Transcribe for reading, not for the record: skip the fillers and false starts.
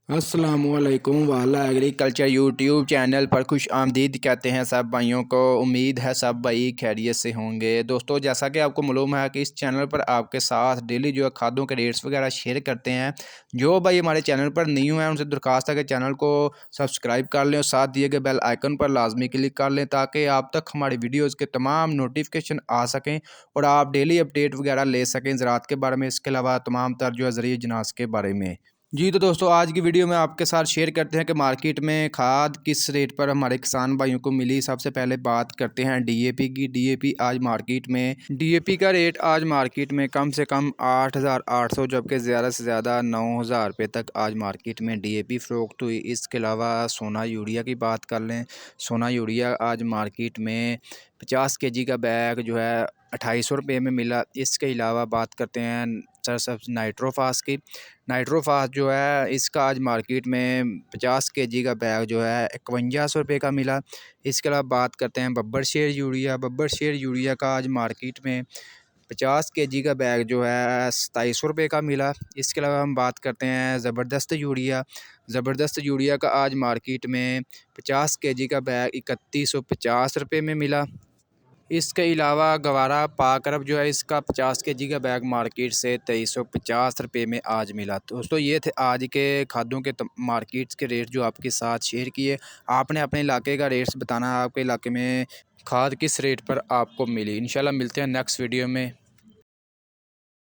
अस्सलामुअलैकुम वाला agriculture YouTube channel पर खुश आमदीद कहते हैं सब भाइयों को। उम्मीद है सब भाई खैरियत से होंगे। दोस्तों, जैसा कि आपको मालूम है कि इस चैनल पर आपके साथ डेली जो है खादों के रेट्स वगैरह शेयर करते हैं। जो भाई हमारे चैनल पर न्यू है उनसे दरख्वास्त है कि चैनल को सब्सक्राइब कर लें और साथ दिए गए बेल आइकन पर लाजमी क्लिक कर लें ताकि आप तक हमारी वीडियोज़ के तमाम नोटिफिकेशन आ सकें और आप डेली अपडेट वगैरह ले सकें ज़राअत के बारे में, इसके अलावा तमाम तर जो है ज़रिए जनास के बारे में। जी तो दोस्तों, आज की वीडियो में आपके साथ शेयर करते हैं कि मार्केट में खाद किस रेट पर हमारे किसान भाइयों को मिली। सबसे पहले बात करते हैं डीएपी की। डीएपी आज मार्केट में डीएपी का रेट आज मार्केट में कम से कम 8,800 जबकि ज़्यादा से ज़्यादा 9,000 रुपये तक आज मार्केट में डीएपी फ़रोख्त हुई। इसके अलावा सोना यूरिया की बात कर लें। सोना यूरिया आज मार्केट में 50 केजी का बैग जो है 2,800 रुपये में मिला। इसके अलावा बात करते हैं सब नाइट्रोफास की। नाइट्रोफास जो है इसका आज मार्केट में 50 केजी का बैग जो है 5100 रुपये का मिला। इसके अलावा बात करते हैं बब्बर शेर यूरिया। बब्बर शेर यूरिया का आज मार्केट में 50 केजी का बैग जो है 2700 रुपये का मिला। इसके अलावा हम बात करते हैं ज़बरदस्त यूरिया। ज़बरदस्त यूरिया का आज मार्केट में 50 केजी का बैग 3150 रुपये में मिला। इसके अलावा गवारा पाक अरब जो है इसका 50 केजी का बैग मार्केट से 2350 रुपये में आज मिला। तो दोस्तों, ये थे आज के खादों के मार्केट्स के रेट जो आपके साथ शेयर किए। आपने अपने इलाके का रेट्स बताना है, आपके इलाके में खाद किस रेट पर आपको मिली। इंशाल्लाह मिलते हैं नेक्स्ट वीडियो में।